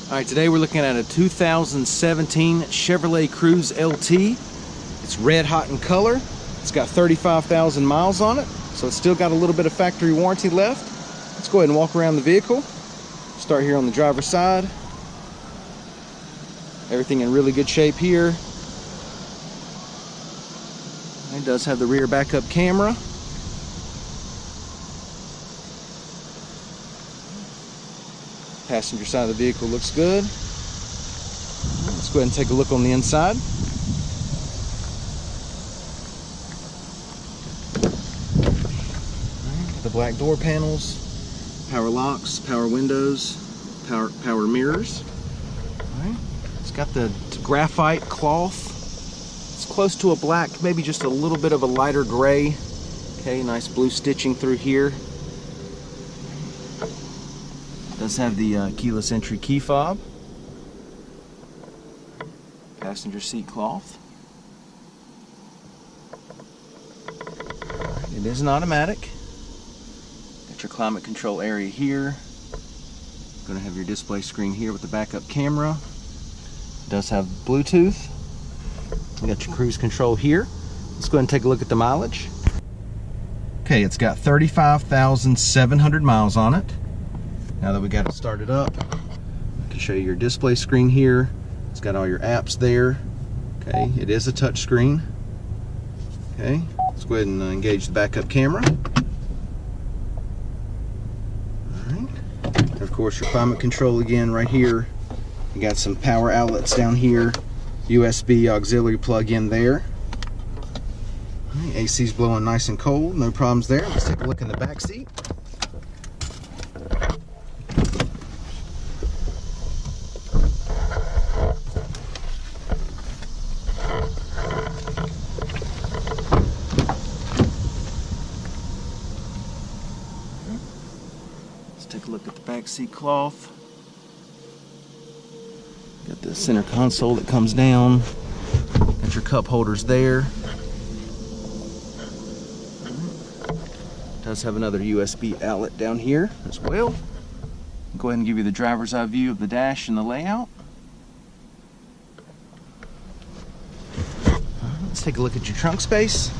Alright, today we're looking at a 2017 Chevrolet Cruze LT. It's red hot in color. It's got 35,000 miles on it, so it's still got a little bit of factory warranty left. Let's go ahead and walk around the vehicle. Start here on the driver's side. Everything in really good shape here. It does have the rear backup camera. Passenger side of the vehicle looks good. Let's go ahead and take a look on the inside. The black door panels, power locks, power windows, power mirrors. It's got the graphite cloth. It's close to a black, maybe just a little bit of a lighter gray. Okay, nice blue stitching through here. Does have the keyless entry key fob. Passenger seat cloth. It is an automatic. Got your climate control area here. Going to have your display screen here with the backup camera. It does have Bluetooth. You got your cruise control here. Let's go ahead and take a look at the mileage. Okay, it's got 35,700 miles on it. Now that we got it started up, I can show you your display screen here. It's got all your apps there. Okay, it is a touch screen. Okay, let's go ahead and engage the backup camera. Alright, and of course your climate control again right here. You got some power outlets down here. USB auxiliary plug-in there. Right, AC's blowing nice and cold, no problems there. Let's take a look in the back seat. Take a look at the back seat cloth. Got the center console that comes down. Got your cup holders there. Does have another USB outlet down here as well. I'll go ahead and give you the driver's eye view of the dash and the layout. Let's take a look at your trunk space.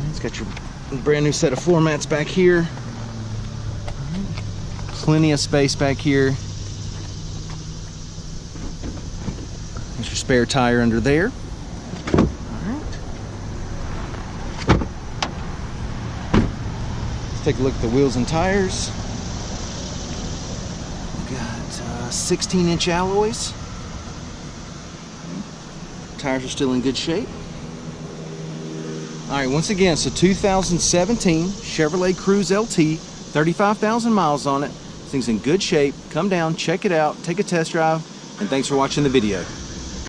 It's got your brand new set of floor mats back here. Plenty of space back here. There's your spare tire under there. Alright. Let's take a look at the wheels and tires. We've got 16-inch alloys. Tires are still in good shape. Alright, once again, it's a 2017 Chevrolet Cruze LT, 35,000 miles on it. This thing's in good shape. Come down, check it out, take a test drive, and thanks for watching the video.